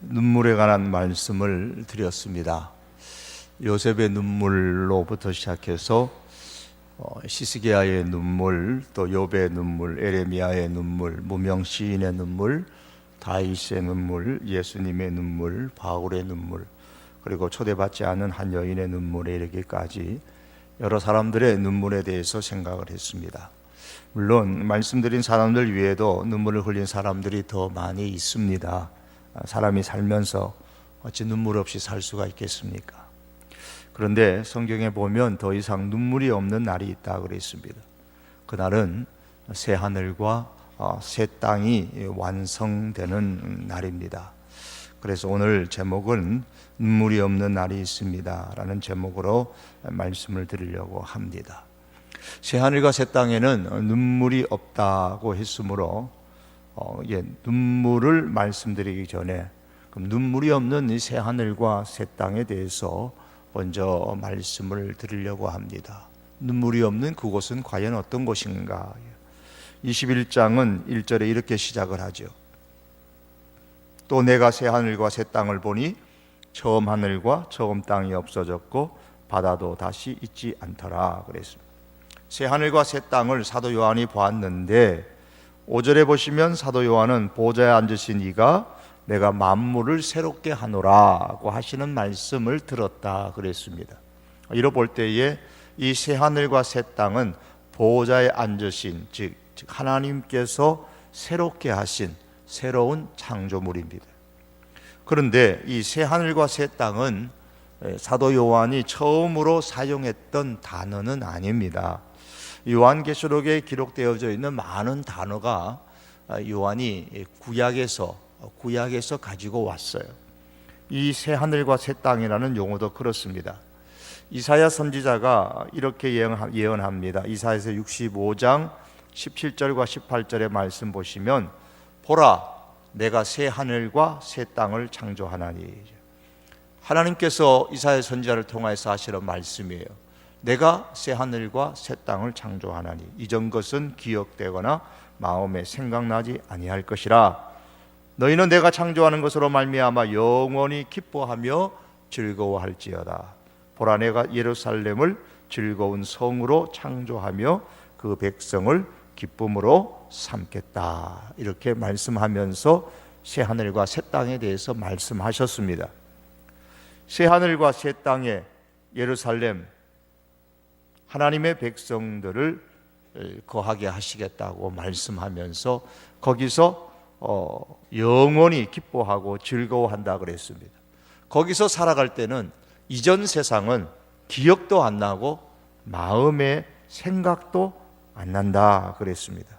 눈물에 관한 말씀을 드렸습니다. 요셉의 눈물로부터 시작해서 시스기야의 눈물, 또 욥의 눈물, 에레미야의 눈물, 무명 시인의 눈물, 다윗의 눈물, 예수님의 눈물, 바울의 눈물, 그리고 초대받지 않은 한 여인의 눈물에 이르기까지 여러 사람들의 눈물에 대해서 생각을 했습니다. 물론 말씀드린 사람들 위에도 눈물을 흘린 사람들이 더 많이 있습니다. 사람이 살면서 어찌 눈물 없이 살 수가 있겠습니까? 그런데 성경에 보면 더 이상 눈물이 없는 날이 있다 그랬습니다. 그날은 새 하늘과 새 땅이 완성되는 날입니다. 그래서 오늘 제목은 눈물이 없는 날이 있습니다 라는 제목으로 말씀을 드리려고 합니다. 새 하늘과 새 땅에는 눈물이 없다고 했으므로 눈물을 말씀드리기 전에 그럼 눈물이 없는 이 새 하늘과 새 땅에 대해서 먼저 말씀을 드리려고 합니다. 눈물이 없는 그곳은 과연 어떤 곳인가? 21장은 1절에 이렇게 시작을 하죠. 또 내가 새 하늘과 새 땅을 보니 처음 하늘과 처음 땅이 없어졌고 바다도 다시 있지 않더라 그랬습니다. 새 하늘과 새 땅을 사도 요한이 보았는데 5절에 보시면 사도 요한은 보좌에 앉으신 이가 내가 만물을 새롭게 하노라고 하시는 말씀을 들었다 그랬습니다. 이로 볼 때에 이 새 하늘과 새 땅은 보좌에 앉으신 즉 하나님께서 새롭게 하신 새로운 창조물입니다. 그런데 이 새 하늘과 새 땅은 사도 요한이 처음으로 사용했던 단어는 아닙니다. 요한계시록에 기록되어져 있는 많은 단어가 요한이 구약에서 가지고 왔어요. 이 새 하늘과 새 땅이라는 용어도 그렇습니다. 이사야 선지자가 이렇게 예언합니다. 이사야서 65장 17절과 18절의 말씀 보시면 보라 내가 새 하늘과 새 땅을 창조하나니. 하나님께서 이사야 선지자를 통해서 하시는 말씀이에요. 내가 새 하늘과 새 땅을 창조하나니 이전 것은 기억되거나 마음에 생각나지 아니할 것이라. 너희는 내가 창조하는 것으로 말미암아 영원히 기뻐하며 즐거워할지어다. 보라 내가 예루살렘을 즐거운 성으로 창조하며 그 백성을 기쁨으로 삼겠다. 이렇게 말씀하면서 새 하늘과 새 땅에 대해서 말씀하셨습니다. 새 하늘과 새 땅에 예루살렘 하나님의 백성들을 거하게 하시겠다고 말씀하면서 거기서 영원히 기뻐하고 즐거워한다 그랬습니다. 거기서 살아갈 때는 이전 세상은 기억도 안 나고 마음의 생각도 안 난다 그랬습니다.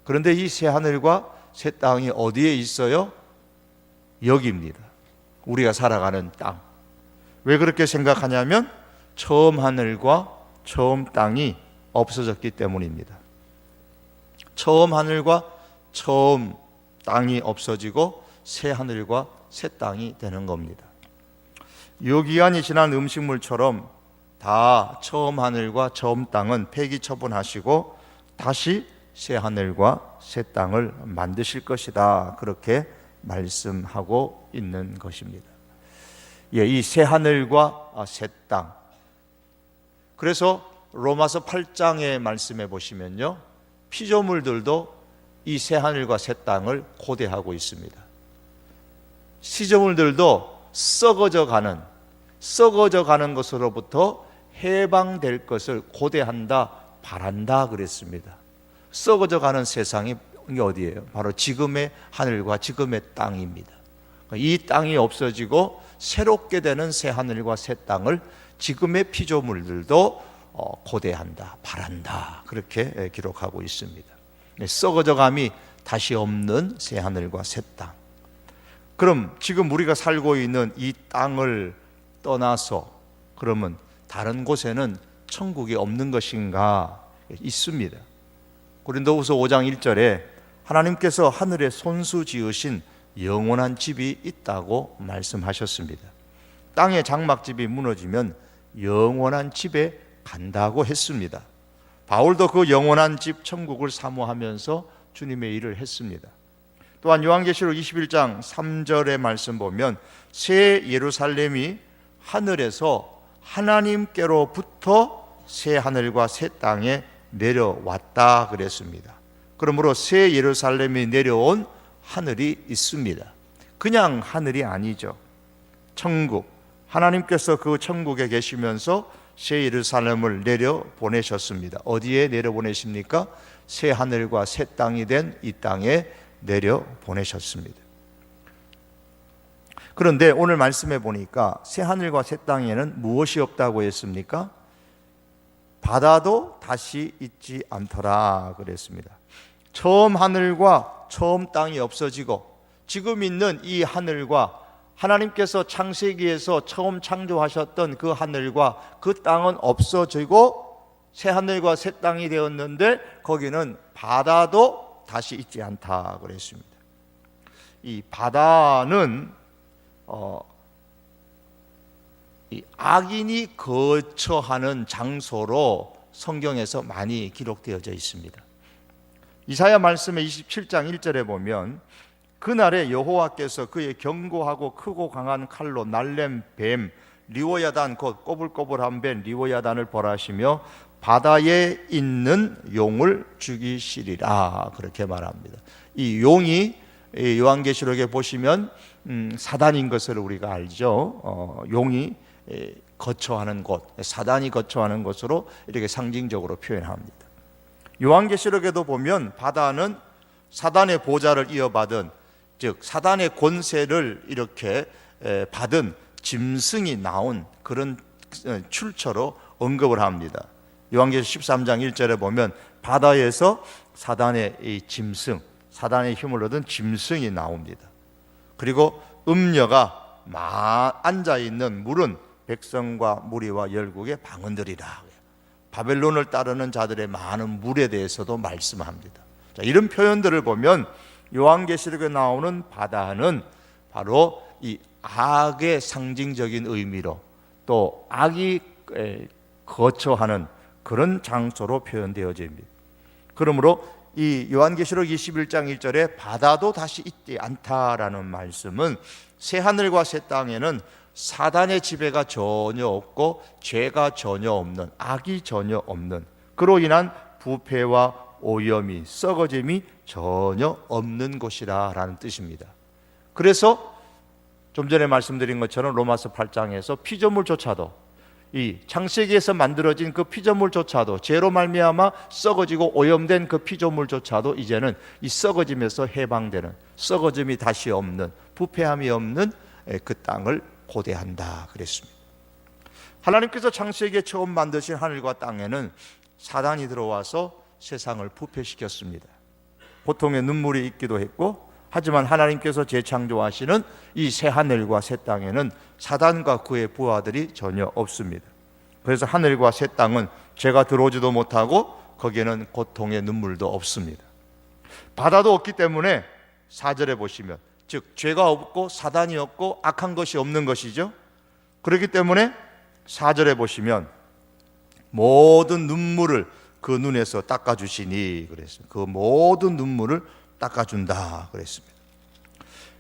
그런데 이 새 하늘과 새 땅이 어디에 있어요? 여기입니다. 우리가 살아가는 땅. 왜 그렇게 생각하냐면 처음 하늘과 처음 땅이 없어졌기 때문입니다. 처음 하늘과 처음 땅이 없어지고 새 하늘과 새 땅이 되는 겁니다. 유기한이 지난 음식물처럼 다 처음 하늘과 처음 땅은 폐기 처분하시고 다시 새 하늘과 새 땅을 만드실 것이다. 그렇게 말씀하고 있는 것입니다. 이 새 하늘과 새 땅. 그래서 로마서 8장의 말씀해 보시면요, 피조물들도 이 새 하늘과 새 땅을 고대하고 있습니다. 피조물들도 썩어져 가는 것으로부터 해방될 것을 고대한다, 바란다 그랬습니다. 썩어져 가는 세상이 어디예요? 바로 지금의 하늘과 지금의 땅입니다. 이 땅이 없어지고 새롭게 되는 새 하늘과 새 땅을 지금의 피조물들도 고대한다, 바란다 그렇게 기록하고 있습니다. 썩어져 감이 다시 없는 새 하늘과 새 땅. 그럼 지금 우리가 살고 있는 이 땅을 떠나서 그러면 다른 곳에는 천국이 없는 것인가? 있습니다. 고린도후서 5장 1절에 하나님께서 하늘에 손수 지으신 영원한 집이 있다고 말씀하셨습니다. 땅의 장막집이 무너지면 영원한 집에 간다고 했습니다. 바울도 그 영원한 집 천국을 사모하면서 주님의 일을 했습니다. 또한 요한계시록 21장 3절의 말씀 보면 새 예루살렘이 하늘에서 하나님께로부터 새 하늘과 새 땅에 내려왔다 그랬습니다. 그러므로 새 예루살렘이 내려온 하늘이 있습니다. 그냥 하늘이 아니죠. 천국, 하나님께서 그 천국에 계시면서 새 예루살렘을 내려 보내셨습니다. 어디에 내려 보내십니까? 새 하늘과 새 땅이 된 이 땅에 내려 보내셨습니다. 그런데 오늘 말씀해 보니까 새 하늘과 새 땅에는 무엇이 없다고 했습니까? 바다도 다시 있지 않더라 그랬습니다. 처음 하늘과 처음 땅이 없어지고 지금 있는 이 하늘과 하나님께서 창세기에서 처음 창조하셨던 그 하늘과 그 땅은 없어지고 새 하늘과 새 땅이 되었는데 거기는 바다도 다시 있지 않다 그랬습니다. 이 바다는 이 악인이 거처하는 장소로 성경에서 많이 기록되어져 있습니다. 이사야 말씀의 27장 1절에 보면 그날에 여호와께서 그의 견고하고 크고 강한 칼로 날렘 뱀 리워야단 곧 꼬불꼬불한 뱀 리워야단을 벌하시며 바다에 있는 용을 죽이시리라 그렇게 말합니다. 이 용이 요한계시록에 보시면 사단인 것을 우리가 알죠. 용이 거처하는 곳, 사단이 거처하는 곳으로 이렇게 상징적으로 표현합니다. 요한계시록에도 보면 바다는 사단의 보좌를 이어받은, 즉 사단의 권세를 이렇게 받은 짐승이 나온 그런 출처로 언급을 합니다. 요한계시록 13장 1절에 보면 바다에서 사단의 이 짐승, 사단의 힘을 얻은 짐승이 나옵니다. 그리고 음녀가 앉아있는 물은 백성과 무리와 열국의 방언들이라. 바벨론을 따르는 자들의 많은 물에 대해서도 말씀합니다. 자, 이런 표현들을 보면 요한계시록에 나오는 바다는 바로 이 악의 상징적인 의미로 또 악이 거처하는 그런 장소로 표현되어집니다. 그러므로 이 요한계시록 21장 1절에 바다도 다시 있지 않다라는 말씀은 새 하늘과 새 땅에는 사단의 지배가 전혀 없고 죄가 전혀 없는, 악이 전혀 없는, 그로 인한 부패와 오염이, 썩어짐이 전혀 없는 곳이라는 뜻입니다. 그래서 좀 전에 말씀드린 것처럼 로마서 8장에서 피조물조차도, 이 창세기에서 만들어진 그 피조물조차도, 죄로 말미암아 썩어지고 오염된 그 피조물조차도 이제는 이 썩어짐에서 해방되는, 썩어짐이 다시 없는, 부패함이 없는 그 땅을 고대한다 그랬습니다. 하나님께서 창세기에 처음 만드신 하늘과 땅에는 사단이 들어와서 세상을 부패시켰습니다. 고통의 눈물이 있기도 했고, 하지만 하나님께서 재창조하시는 이 새 하늘과 새 땅에는 사단과 그의 부하들이 전혀 없습니다. 그래서 하늘과 새 땅은 죄가 들어오지도 못하고 거기에는 고통의 눈물도 없습니다. 바다도 없기 때문에 4절에 보시면, 즉 죄가 없고 사단이 없고 악한 것이 없는 것이죠. 그렇기 때문에 4절에 보시면 모든 눈물을 그 눈에서 닦아주시니 그랬어요. 그 모든 눈물을 닦아준다 그랬습니다.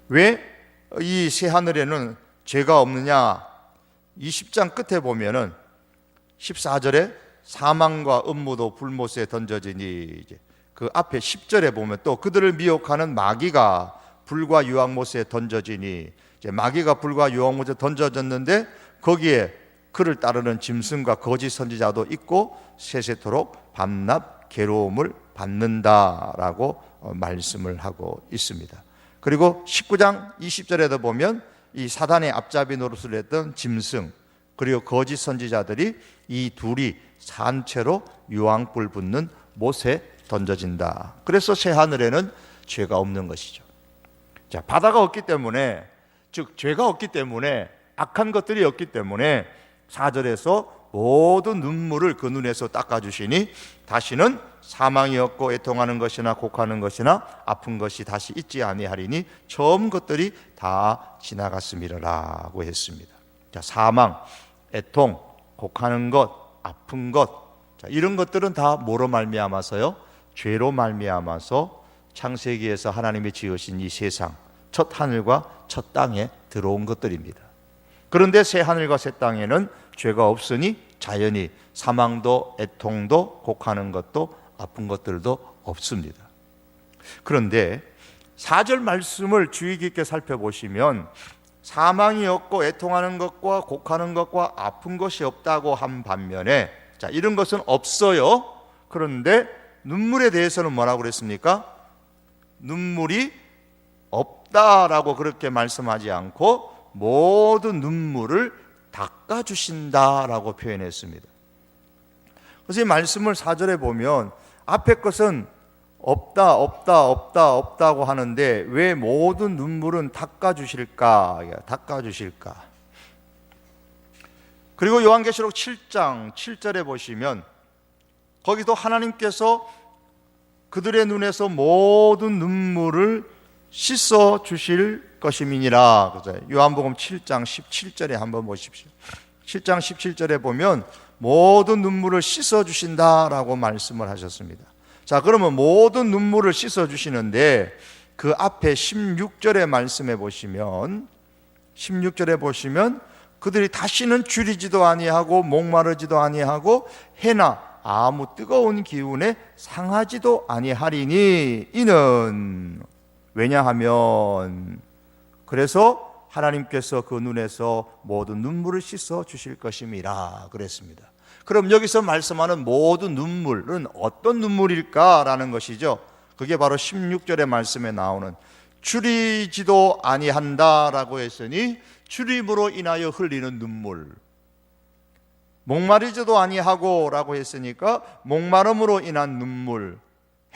왜 이 새 하늘에는 죄가 없느냐? 20장 끝에 보면은 14절에 사망과 음모도 불못에 던져지니, 이제 그 앞에 10절에 보면 또 그들을 미혹하는 마귀가 불과 유황못에 던져지니, 이제 마귀가 불과 유황못에 던져졌는데 거기에 그를 따르는 짐승과 거짓 선지자도 있고 세세토록 밤낮 괴로움을 받는다라고 말씀을 하고 있습니다. 그리고 19장 20절에도 보면 이 사단의 앞잡이 노릇을 했던 짐승 그리고 거짓 선지자들이 이 둘이 산채로 유황불 붙는 못에 던져진다. 그래서 새 하늘에는 죄가 없는 것이죠. 자, 바다가 없기 때문에, 즉 죄가 없기 때문에, 악한 것들이 없기 때문에 4절에서 모든 눈물을 그 눈에서 닦아주시니 다시는 사망이 없고 애통하는 것이나 곡하는 것이나 아픈 것이 다시 있지 아니하리니 처음 것들이 다 지나갔음이라고 했습니다. 자, 사망, 애통, 곡하는 것, 아픈 것, 자, 이런 것들은 다 뭐로 말미암아서요? 죄로 말미암아서 창세기에서 하나님이 지으신 이 세상, 첫 하늘과 첫 땅에 들어온 것들입니다. 그런데 새 하늘과 새 땅에는 죄가 없으니 자연히 사망도 애통도 곡하는 것도 아픈 것들도 없습니다. 그런데 4절 말씀을 주의 깊게 살펴보시면 사망이 없고 애통하는 것과 곡하는 것과 아픈 것이 없다고 한 반면에 이런 것은 없어요. 그런데 눈물에 대해서는 뭐라고 그랬습니까? 눈물이 없다라고 그렇게 말씀하지 않고 모든 눈물을 닦아주신다라고 표현했습니다. 그래서 이 말씀을 4절에 보면 앞에 것은 없다고 하는데 왜 모든 눈물은 닦아주실까? 그리고 요한계시록 7장 7절에 보시면 거기도 하나님께서 그들의 눈에서 모든 눈물을 씻어 주실 것임이니라. 요한복음 7장 17절에 한번 보십시오. 7장 17절에 보면 모든 눈물을 씻어 주신다라고 말씀을 하셨습니다. 자, 그러면 모든 눈물을 씻어 주시는데 그 앞에 16절의 말씀에 보시면 16절에 보시면 그들이 다시는 줄이지도 아니하고 목마르지도 아니하고 해나 아무 뜨거운 기운에 상하지도 아니하리니 이는 왜냐하면 그래서 하나님께서 그 눈에서 모든 눈물을 씻어 주실 것임이라 그랬습니다. 그럼 여기서 말씀하는 모든 눈물은 어떤 눈물일까라는 것이죠. 그게 바로 16절의 말씀에 나오는 줄이지도 아니한다라고 했으니 줄임으로 인하여 흘리는 눈물, 목마르지도 아니하고 라고 했으니까 목마름으로 인한 눈물,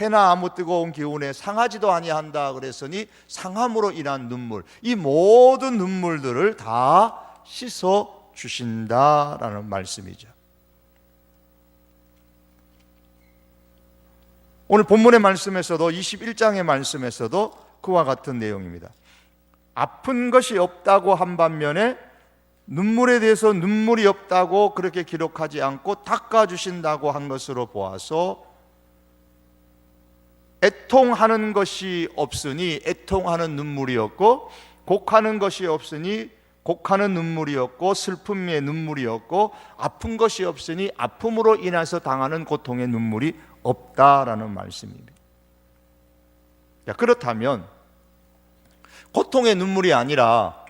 해나 아무 뜨거운 기운에 상하지도 아니한다 그랬으니 상함으로 인한 눈물, 이 모든 눈물들을 다 씻어 주신다라는 말씀이죠. 오늘 본문의 말씀에서도 21장의 말씀에서도 그와 같은 내용입니다. 아픈 것이 없다고 한 반면에 눈물에 대해서 눈물이 없다고 그렇게 기록하지 않고 닦아주신다고 한 것으로 보아서 애통하는 것이 없으니 애통하는 눈물이 없고 곡하는 것이 없으니 곡하는 눈물이 없고 슬픔의 눈물이 없고 아픈 것이 없으니 아픔으로 인해서 당하는 고통의 눈물이 없다라는 말씀입니다. 그렇다면 고통의 눈물이 아니라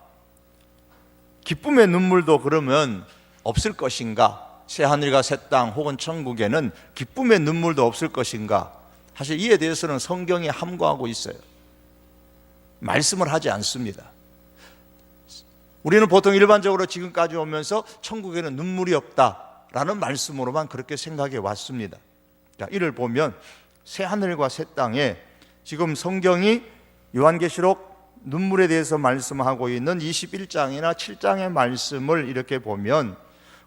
기쁨의 눈물도 그러면 없을 것인가? 새하늘과 새 땅 혹은 천국에는 기쁨의 눈물도 없을 것인가? 사실 이에 대해서는 성경이 함구하고 있어요. 말씀을 하지 않습니다. 우리는 보통 일반적으로 지금까지 오면서 천국에는 눈물이 없다라는 말씀으로만 그렇게 생각해 왔습니다. 자, 이를 보면 새하늘과 새 땅에 지금 성경이 요한계시록 눈물에 대해서 말씀하고 있는 21장이나 7장의 말씀을 이렇게 보면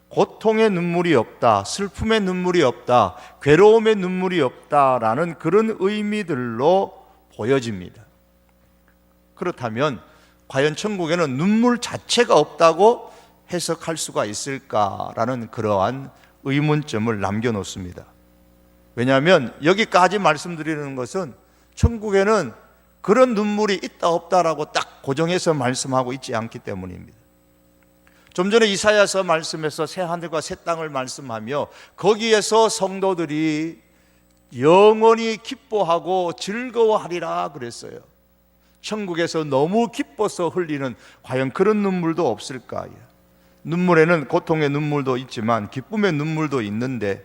고통의 눈물이 없다, 슬픔의 눈물이 없다, 괴로움의 눈물이 없다라는 그런 의미들로 보여집니다. 그렇다면 과연 천국에는 눈물 자체가 없다고 해석할 수가 있을까라는 그러한 의문점을 남겨놓습니다. 왜냐하면 여기까지 말씀드리는 것은 천국에는 그런 눈물이 있다 없다라고 딱 고정해서 말씀하고 있지 않기 때문입니다. 좀 전에 이사야서 말씀에서 새하늘과 새 땅을 말씀하며 거기에서 성도들이 영원히 기뻐하고 즐거워하리라 그랬어요. 천국에서 너무 기뻐서 흘리는 과연 그런 눈물도 없을까요? 눈물에는 고통의 눈물도 있지만 기쁨의 눈물도 있는데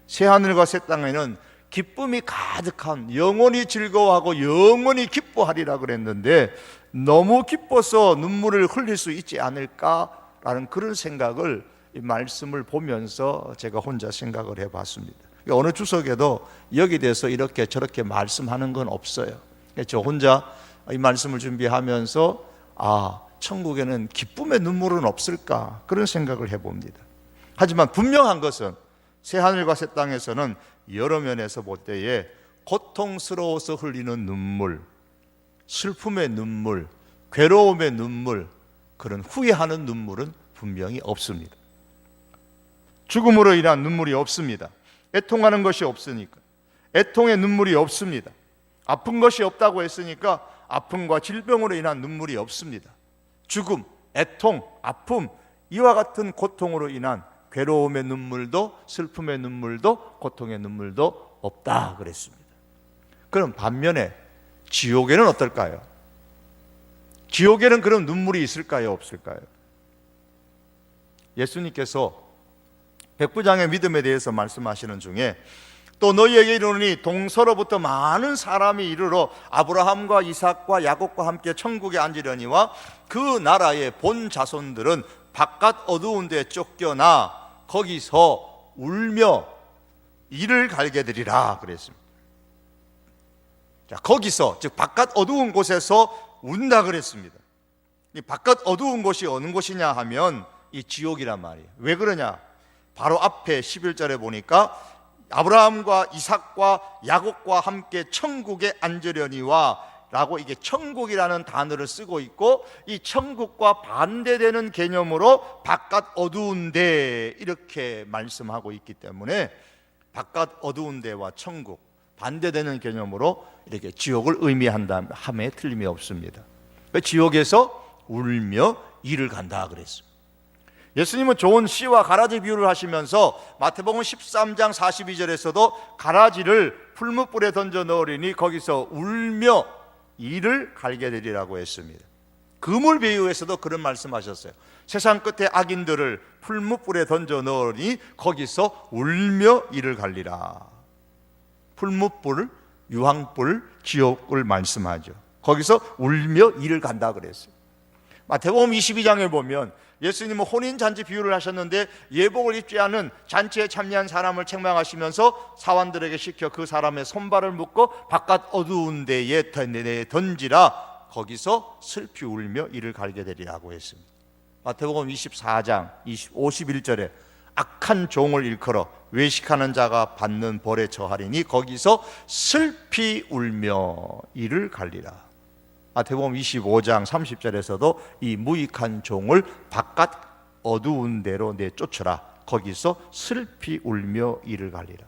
새하늘과 새 땅에는 기쁨이 가득한 영원히 즐거워하고 영원히 기뻐하리라 그랬는데 너무 기뻐서 눈물을 흘릴 수 있지 않을까라는 그런 생각을 이 말씀을 보면서 제가 혼자 생각을 해봤습니다. 어느 주석에도 여기에 대해서 이렇게 저렇게 말씀하는 건 없어요. 저 혼자 이 말씀을 준비하면서 천국에는 기쁨의 눈물은 없을까 그런 생각을 해봅니다. 하지만 분명한 것은 새하늘과 새 땅에서는 여러 면에서 볼 때에 고통스러워서 흘리는 눈물, 슬픔의 눈물, 괴로움의 눈물, 그런 후회하는 눈물은 분명히 없습니다. 죽음으로 인한 눈물이 없습니다. 애통하는 것이 없으니까 애통의 눈물이 없습니다. 아픈 것이 없다고 했으니까 아픔과 질병으로 인한 눈물이 없습니다. 죽음, 애통, 아픔, 이와 같은 고통으로 인한 괴로움의 눈물도, 슬픔의 눈물도, 고통의 눈물도 없다 그랬습니다. 그럼 반면에 지옥에는 어떨까요? 지옥에는 그런 눈물이 있을까요, 없을까요? 예수님께서 백부장의 믿음에 대해서 말씀하시는 중에 또 너희에게 이르노니 동서로부터 많은 사람이 이르러 아브라함과 이삭과 야곱과 함께 천국에 앉으려니와 그 나라의 본 자손들은 바깥 어두운 데 쫓겨나 거기서 울며 이를 갈게 되리라 그랬습니다. 자, 거기서, 즉 바깥 어두운 곳에서 운다 그랬습니다. 이 바깥 어두운 곳이 어느 곳이냐 하면 이 지옥이란 말이에요. 왜 그러냐? 바로 앞에 11절에 보니까 아브라함과 이삭과 야곱과 함께 천국에 앉으려니와 라고 이게 천국이라는 단어를 쓰고 있고, 이 천국과 반대되는 개념으로 바깥 어두운 데 이렇게 말씀하고 있기 때문에 바깥 어두운 데와 천국 반대되는 개념으로 이렇게 지옥을 의미한다 함에 틀림이 없습니다. 지옥에서 울며 이를 간다 그랬습니다. 예수님은 좋은 씨와 가라지 비유를 하시면서 마태복음 13장 42절에서도 가라지를 풀무불에 던져 넣으리니 거기서 울며 이를 갈게 되리라고 했습니다. 그물 비유에서도 그런 말씀하셨어요. 세상 끝에 악인들을 풀무불에 던져 넣으니 거기서 울며 이를 갈리라. 풀무불, 유황불, 지옥을 말씀하죠. 거기서 울며 이를 간다 그랬어요. 마태복음 22장에 보면 예수님은 혼인잔치 비유를 하셨는데 예복을 입지 않은 잔치에 참여한 사람을 책망하시면서 사환들에게 시켜 그 사람의 손발을 묶고 바깥 어두운 데에 던지라. 거기서 슬피 울며 이를 갈게 되리라고 했습니다. 마태복음 24장 51절에 악한 종을 일컬어 외식하는 자가 받는 벌에 처하리니 거기서 슬피 울며 이를 갈리라. 마태복음 25장 30절에서도 이 무익한 종을 바깥 어두운 데로 내쫓으라. 거기서 슬피 울며 이를 갈리라.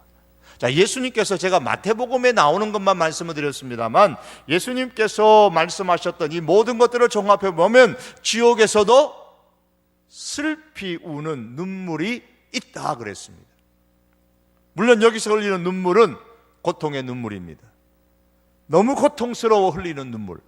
자, 예수님께서, 제가 마태복음에 나오는 것만 말씀을 드렸습니다만 예수님께서 말씀하셨던 이 모든 것들을 종합해 보면 지옥에서도 슬피 우는 눈물이 있다 그랬습니다. 물론 여기서 흘리는 눈물은 고통의 눈물입니다. 너무 고통스러워 흘리는 눈물,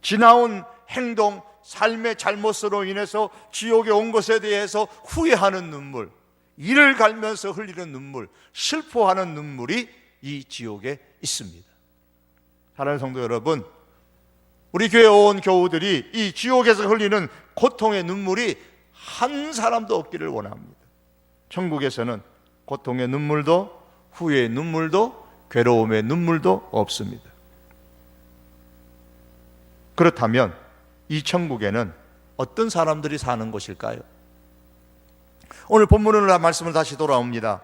지나온 행동, 삶의 잘못으로 인해서 지옥에 온 것에 대해서 후회하는 눈물, 이를 갈면서 흘리는 눈물, 슬퍼하는 눈물이 이 지옥에 있습니다. 사랑하는 성도 여러분, 우리 교회에 온 교우들이 이 지옥에서 흘리는 고통의 눈물이 한 사람도 없기를 원합니다. 천국에서는 고통의 눈물도, 후회의 눈물도, 괴로움의 눈물도 없습니다. 그렇다면 이 천국에는 어떤 사람들이 사는 곳일까요? 오늘 본문으로 말씀을 다시 돌아옵니다.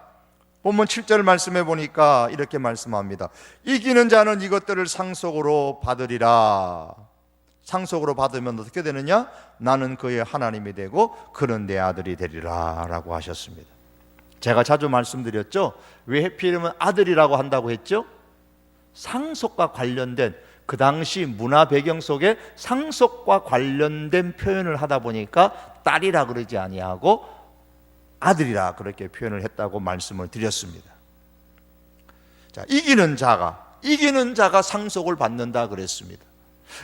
본문 7절 말씀해 보니까 이렇게 말씀합니다. 이기는 자는 이것들을 상속으로 받으리라. 상속으로 받으면 어떻게 되느냐? 나는 그의 하나님이 되고 그는 내 아들이 되리라 라고 하셨습니다. 제가 자주 말씀드렸죠. 왜 해필이면 아들이라고 한다고 했죠? 상속과 관련된, 그 당시 문화 배경 속에 상속과 관련된 표현을 하다 보니까 딸이라 그러지 아니하고 아들이라 그렇게 표현을 했다고 말씀을 드렸습니다. 자, 이기는 자가 상속을 받는다 그랬습니다.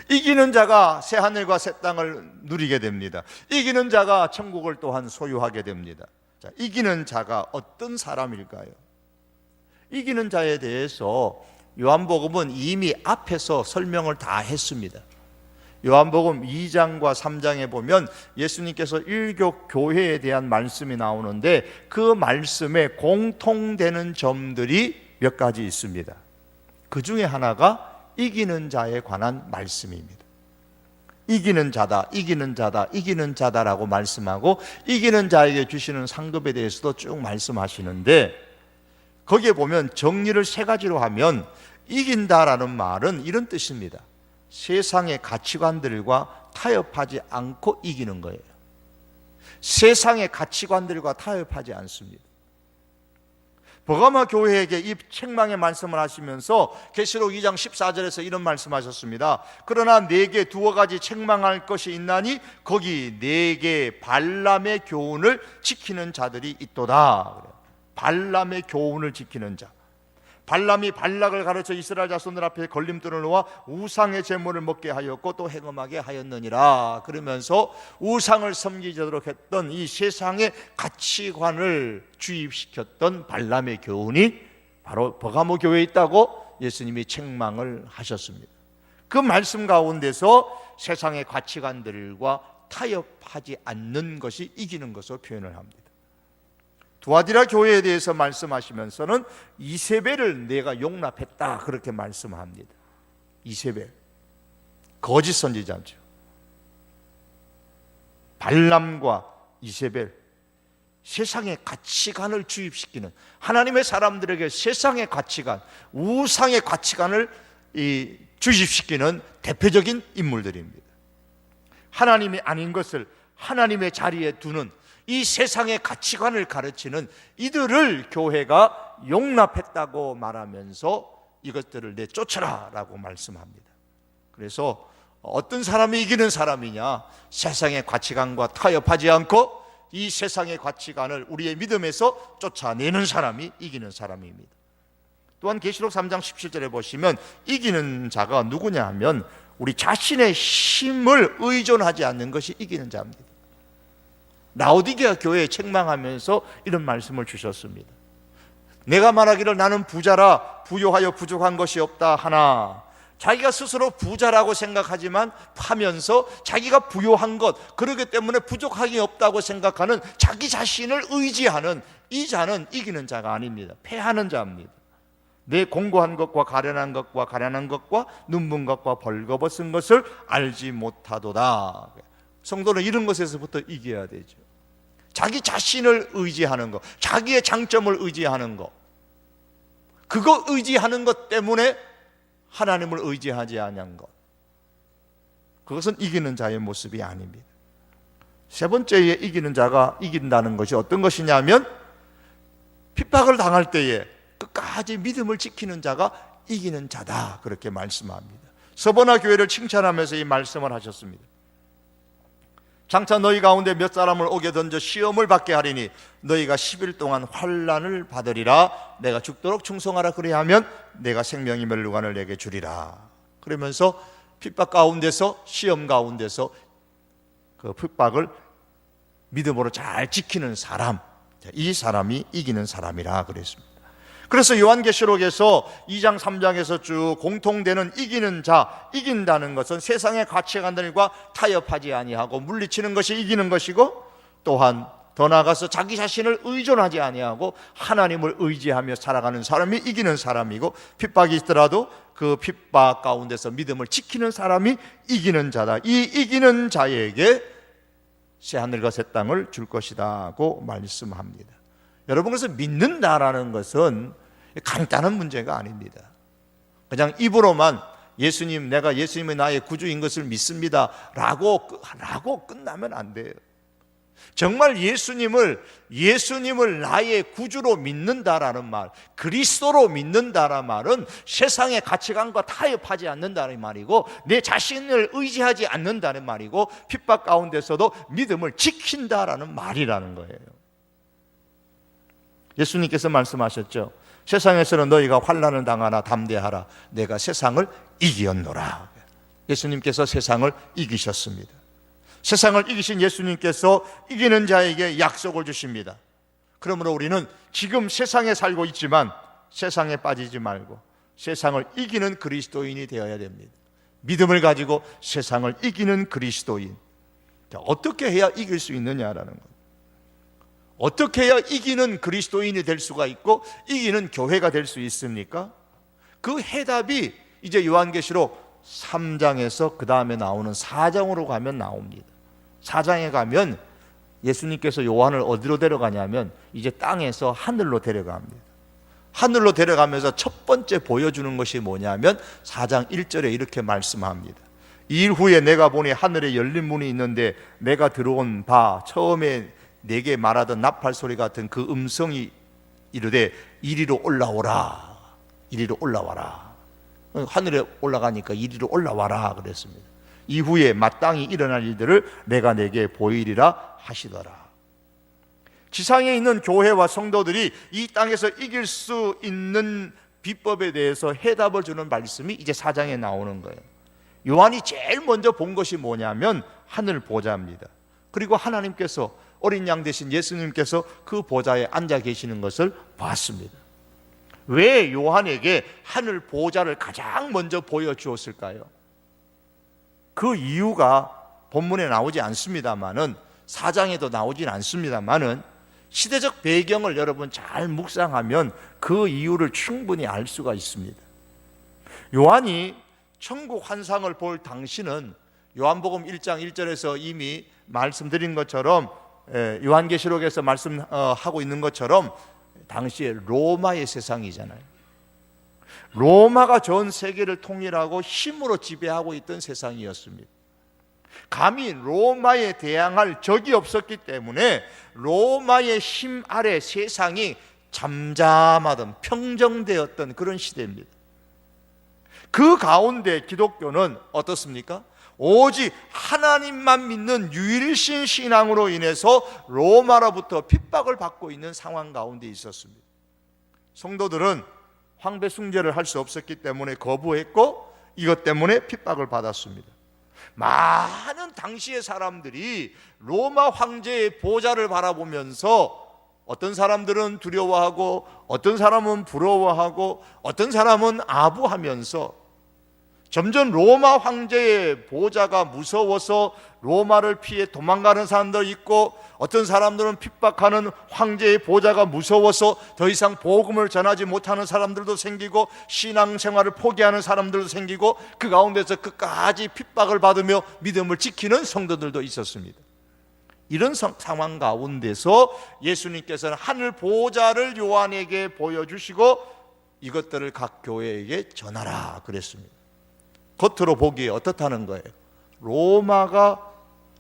이기는 자가 새 하늘과 새 땅을 누리게 됩니다. 이기는 자가 천국을 또한 소유하게 됩니다. 자, 이기는 자가 어떤 사람일까요? 이기는 자에 대해서 요한복음은 이미 앞에서 설명을 다 했습니다. 요한복음 2장과 3장에 보면 예수님께서 일교 교회에 대한 말씀이 나오는데 그 말씀에 공통되는 점들이 몇 가지 있습니다. 그 중에 하나가 이기는 자에 관한 말씀입니다. 이기는 자다, 이기는 자다, 이기는 자다라고 말씀하고 이기는 자에게 주시는 상급에 대해서도 쭉 말씀하시는데 거기에 보면 정리를 세 가지로 하면 이긴다라는 말은 이런 뜻입니다. 세상의 가치관들과 타협하지 않고 이기는 거예요. 세상의 가치관들과 타협하지 않습니다. 버가모 교회에게 이 책망의 말씀을 하시면서 계시록 2장 14절에서 이런 말씀하셨습니다. 그러나 내게 두어 가지 책망할 것이 있나니 거기 내게 발람의 교훈을 지키는 자들이 있도다. 발람의 교훈을 지키는 자. 발람이 발락을 가르쳐 이스라엘 자손들 앞에 걸림돌을 놓아 우상의 제물을 먹게 하였고 또 행음하게 하였느니라. 그러면서 우상을 섬기도록 했던 이 세상의 가치관을 주입시켰던 발람의 교훈이 바로 버가모 교회에 있다고 예수님이 책망을 하셨습니다. 그 말씀 가운데서 세상의 가치관들과 타협하지 않는 것이 이기는 것으로 표현을 합니다. 두아디라 교회에 대해서 말씀하시면서는 이세벨을 내가 용납했다 그렇게 말씀합니다. 이세벨 거짓 선지자죠. 발람과 이세벨 세상의 가치관을 주입시키는, 하나님의 사람들에게 세상의 가치관, 우상의 가치관을 주입시키는 대표적인 인물들입니다. 하나님이 아닌 것을 하나님의 자리에 두는 이 세상의 가치관을 가르치는 이들을 교회가 용납했다고 말하면서 이것들을 내쫓아라 라고 말씀합니다. 그래서 어떤 사람이 이기는 사람이냐? 세상의 가치관과 타협하지 않고 이 세상의 가치관을 우리의 믿음에서 쫓아내는 사람이 이기는 사람입니다. 또한 계시록 3장 17절에 보시면 이기는 자가 누구냐 하면 우리 자신의 힘을 의존하지 않는 것이 이기는 자입니다. 라오디게아 교회에 책망하면서 이런 말씀을 주셨습니다. 내가 말하기를 나는 부자라 부요하여 부족한 것이 없다 하나, 자기가 스스로 부자라고 생각하지만 하면서 자기가 부요한 것, 그러기 때문에 부족함이 없다고 생각하는 자기 자신을 의지하는 이 자는 이기는 자가 아닙니다. 패하는 자입니다. 내 공고한 것과 가련한 것과 눈먼 것과 벌거벗은 것을 알지 못하도다. 성도는 이런 것에서부터 이겨야 되죠. 자기 자신을 의지하는 것, 자기의 장점을 의지하는 것, 그거 의지하는 것 때문에 하나님을 의지하지 않은 것, 그것은 이기는 자의 모습이 아닙니다. 세 번째에 이기는 자가 이긴다는 것이 어떤 것이냐면 핍박을 당할 때에 끝까지 믿음을 지키는 자가 이기는 자다 그렇게 말씀합니다. 서버나 교회를 칭찬하면서 이 말씀을 하셨습니다. 장차 너희 가운데 몇 사람을 옥에 던져 시험을 받게 하리니 너희가 10일 동안 환난을 받으리라. 내가 죽도록 충성하라 그리하면 내가 생명의 멸류관을 내게 주리라. 그러면서 핍박 가운데서, 시험 가운데서 그 핍박을 믿음으로 잘 지키는 사람, 이 사람이 이기는 사람이라 그랬습니다. 그래서 요한계시록에서 2장 3장에서 쭉 공통되는 이기는 자, 이긴다는 것은 세상의 가치관들과 타협하지 아니하고 물리치는 것이 이기는 것이고, 또한 더 나아가서 자기 자신을 의존하지 아니하고 하나님을 의지하며 살아가는 사람이 이기는 사람이고, 핍박이 있더라도 그 핍박 가운데서 믿음을 지키는 사람이 이기는 자다. 이 이기는 자에게 새하늘과 새 땅을 줄 것이다고 말씀합니다. 여러분, 그래서 믿는다라는 것은 간단한 문제가 아닙니다. 그냥 입으로만 예수님, 내가 예수님이 나의 구주인 것을 믿습니다 라고 끝나면 안 돼요. 정말 예수님을 나의 구주로 믿는다라는 말, 그리스도로 믿는다라는 말은 세상의 가치관과 타협하지 않는다는 말이고, 내 자신을 의지하지 않는다는 말이고, 핍박 가운데서도 믿음을 지킨다라는 말이라는 거예요. 예수님께서 말씀하셨죠. 세상에서는 너희가 환난을 당하나 담대하라. 내가 세상을 이기었노라. 예수님께서 세상을 이기셨습니다. 세상을 이기신 예수님께서 이기는 자에게 약속을 주십니다. 그러므로 우리는 지금 세상에 살고 있지만 세상에 빠지지 말고 세상을 이기는 그리스도인이 되어야 됩니다. 믿음을 가지고 세상을 이기는 그리스도인. 자, 어떻게 해야 이길 수 있느냐라는 것. 어떻게 해야 이기는 그리스도인이 될 수가 있고 이기는 교회가 될 수 있습니까? 그 해답이 이제 요한계시록 3장에서 그 다음에 나오는 4장으로 가면 나옵니다. 4장에 가면 예수님께서 요한을 어디로 데려가냐면 이제 땅에서 하늘로 데려갑니다. 하늘로 데려가면서 첫 번째 보여주는 것이 뭐냐면 4장 1절에 이렇게 말씀합니다. 이 일 후에 내가 보니 하늘에 열린 문이 있는데 내가 들어온 바 처음에 내게 말하던 나팔 소리 같은 그 음성이 이르되 이리로 올라오라. 이리로 올라와라. 하늘에 올라가니까 이리로 올라와라 그랬습니다. 이후에 마땅히 일어날 일들을 내가 내게 보이리라 하시더라. 지상에 있는 교회와 성도들이 이 땅에서 이길 수 있는 비법에 대해서 해답을 주는 말씀이 이제 4장에 나오는 거예요. 요한이 제일 먼저 본 것이 뭐냐면 하늘 보좌입니다. 그리고 하나님께서 어린 양 되신 예수님께서 그 보좌에 앉아 계시는 것을 봤습니다. 왜 요한에게 하늘 보좌를 가장 먼저 보여주었을까요? 그 이유가 본문에 나오지 않습니다만은 4장에도 나오진 않습니다만은 시대적 배경을 여러분 잘 묵상하면 그 이유를 충분히 알 수가 있습니다. 요한이 천국 환상을 볼 당시는 요한복음 1장 1절에서 이미 말씀드린 것처럼 요한계시록에서 말씀하고 있는 것처럼 당시에 로마의 세상이잖아요. 로마가 전 세계를 통일하고 힘으로 지배하고 있던 세상이었습니다. 감히 로마에 대항할 적이 없었기 때문에 로마의 힘 아래 세상이 잠잠하던 평정되었던 그런 시대입니다. 그 가운데 기독교는 어떻습니까? 오직 하나님만 믿는 유일신 신앙으로 인해서 로마로부터 핍박을 받고 있는 상황 가운데 있었습니다. 성도들은 황배 숭배를 할 수 없었기 때문에 거부했고 이것 때문에 핍박을 받았습니다. 많은 당시의 사람들이 로마 황제의 보좌를 바라보면서 어떤 사람들은 두려워하고 어떤 사람은 부러워하고 어떤 사람은 아부하면서 점점 로마 황제의 보좌가 무서워서 로마를 피해 도망가는 사람도 있고 어떤 사람들은 핍박하는 황제의 보좌가 무서워서 더 이상 복음을 전하지 못하는 사람들도 생기고 신앙생활을 포기하는 사람들도 생기고 그 가운데서 끝까지 핍박을 받으며 믿음을 지키는 성도들도 있었습니다. 이런 상황 가운데서 예수님께서는 하늘 보좌를 요한에게 보여주시고 이것들을 각 교회에게 전하라 그랬습니다. 겉으로 보기에 어떻다는 거예요?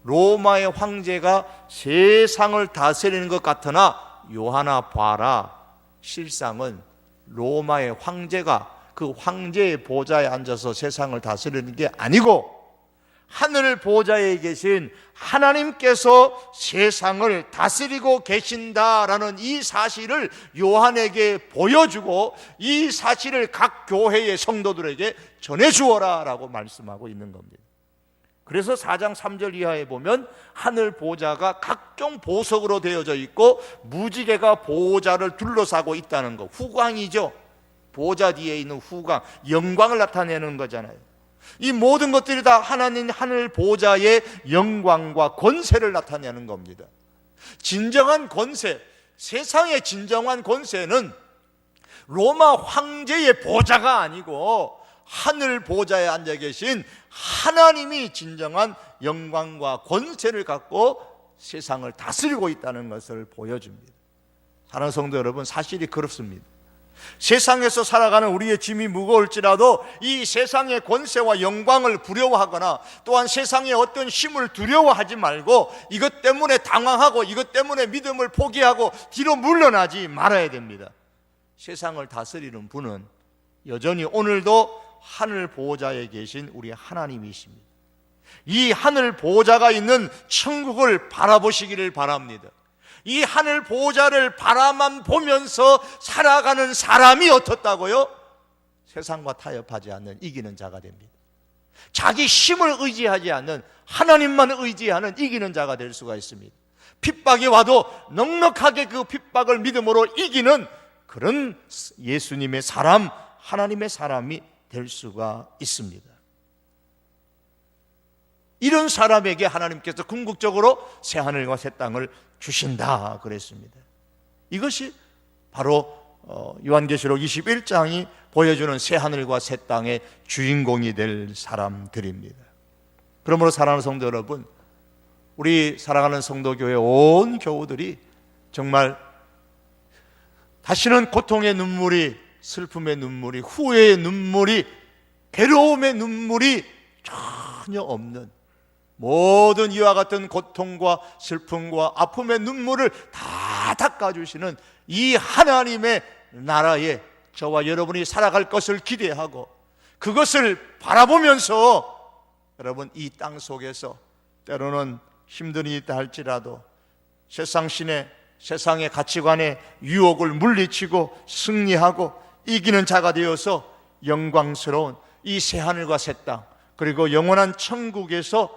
로마의 황제가 세상을 다스리는 것 같으나 요한아 봐라, 실상은 로마의 황제가 그 황제의 보좌에 앉아서 세상을 다스리는 게 아니고 하늘 보좌에 계신 하나님께서 세상을 다스리고 계신다라는 이 사실을 요한에게 보여주고 이 사실을 각 교회의 성도들에게 전해주어라 라고 말씀하고 있는 겁니다. 그래서 4장 3절 이하에 보면 하늘 보좌가 각종 보석으로 되어져 있고 무지개가 보좌를 둘러싸고 있다는 거, 후광이죠. 보좌 뒤에 있는 후광, 영광을 나타내는 거잖아요. 이 모든 것들이 다 하나님 하늘 보좌의 영광과 권세를 나타내는 겁니다. 진정한 권세, 세상의 진정한 권세는 로마 황제의 보좌가 아니고 하늘 보좌에 앉아 계신 하나님이 진정한 영광과 권세를 갖고 세상을 다스리고 있다는 것을 보여줍니다. 사랑하는 성도 여러분, 사실이 그렇습니다. 세상에서 살아가는 우리의 짐이 무거울지라도 이 세상의 권세와 영광을 두려워하거나 또한 세상의 어떤 힘을 두려워하지 말고 이것 때문에 당황하고 이것 때문에 믿음을 포기하고 뒤로 물러나지 말아야 됩니다. 세상을 다스리는 분은 여전히 오늘도 하늘 보좌에 계신 우리 하나님이십니다. 이 하늘 보좌가 있는 천국을 바라보시기를 바랍니다. 이 하늘 보좌를 바라만 보면서 살아가는 사람이 어떻다고요? 세상과 타협하지 않는 이기는 자가 됩니다. 자기 힘을 의지하지 않는 하나님만 의지하는 이기는 자가 될 수가 있습니다. 핍박이 와도 넉넉하게 그 핍박을 믿음으로 이기는 그런 예수님의 사람, 하나님의 사람이 될 수가 있습니다. 이런 사람에게 하나님께서 궁극적으로 새 하늘과 새 땅을 주신다 그랬습니다. 이것이 바로 요한계시록 21장이 보여주는 새 하늘과 새 땅의 주인공이 될 사람들입니다. 그러므로 사랑하는 성도 여러분, 우리 사랑하는 성도교회 온 교우들이 정말 다시는 고통의 눈물이, 슬픔의 눈물이, 후회의 눈물이, 괴로움의 눈물이 전혀 없는, 모든 이와 같은 고통과 슬픔과 아픔의 눈물을 다 다 닦아주시는 이 하나님의 나라에 저와 여러분이 살아갈 것을 기대하고 그것을 바라보면서 여러분 이 땅 속에서 때로는 힘든 일이 있다 할지라도 세상의 가치관의 유혹을 물리치고 승리하고 이기는 자가 되어서 영광스러운 이 새하늘과 새 땅 그리고 영원한 천국에서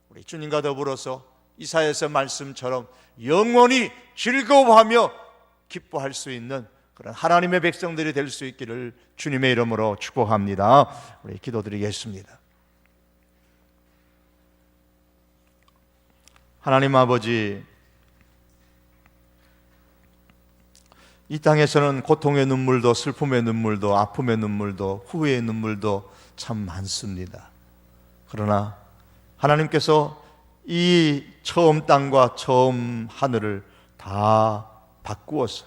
우리 주님과 더불어서 이사야서 말씀처럼 영원히 즐거워하며 기뻐할 수 있는 그런 하나님의 백성들이 될 수 있기를 주님의 이름으로 축복합니다. 우리 기도드리겠습니다. 하나님 아버지, 이 땅에서는 고통의 눈물도 슬픔의 눈물도 아픔의 눈물도 후회의 눈물도 참 많습니다. 그러나 하나님께서 이 처음 땅과 처음 하늘을 다 바꾸어서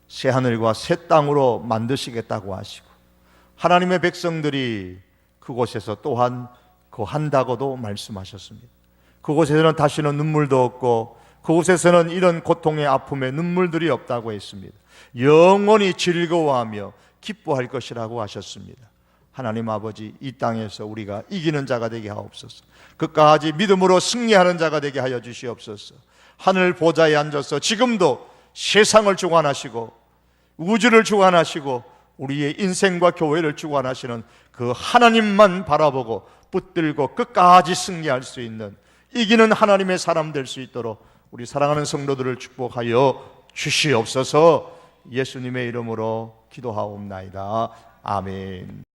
새 하늘과 새 땅으로 만드시겠다고 하시고 하나님의 백성들이 그곳에서 또한 거한다고도 말씀하셨습니다. 그곳에서는 다시는 눈물도 없고 그곳에서는 이런 고통의 아픔의 눈물들이 없다고 했습니다. 영원히 즐거워하며 기뻐할 것이라고 하셨습니다. 하나님 아버지, 이 땅에서 우리가 이기는 자가 되게 하옵소서. 끝까지 믿음으로 승리하는 자가 되게 하여 주시옵소서. 하늘 보좌에 앉아서 지금도 세상을 주관하시고 우주를 주관하시고 우리의 인생과 교회를 주관하시는 그 하나님만 바라보고 붙들고 끝까지 승리할 수 있는 이기는 하나님의 사람 될 수 있도록 우리 사랑하는 성도들을 축복하여 주시옵소서. 예수님의 이름으로 기도하옵나이다. 아멘.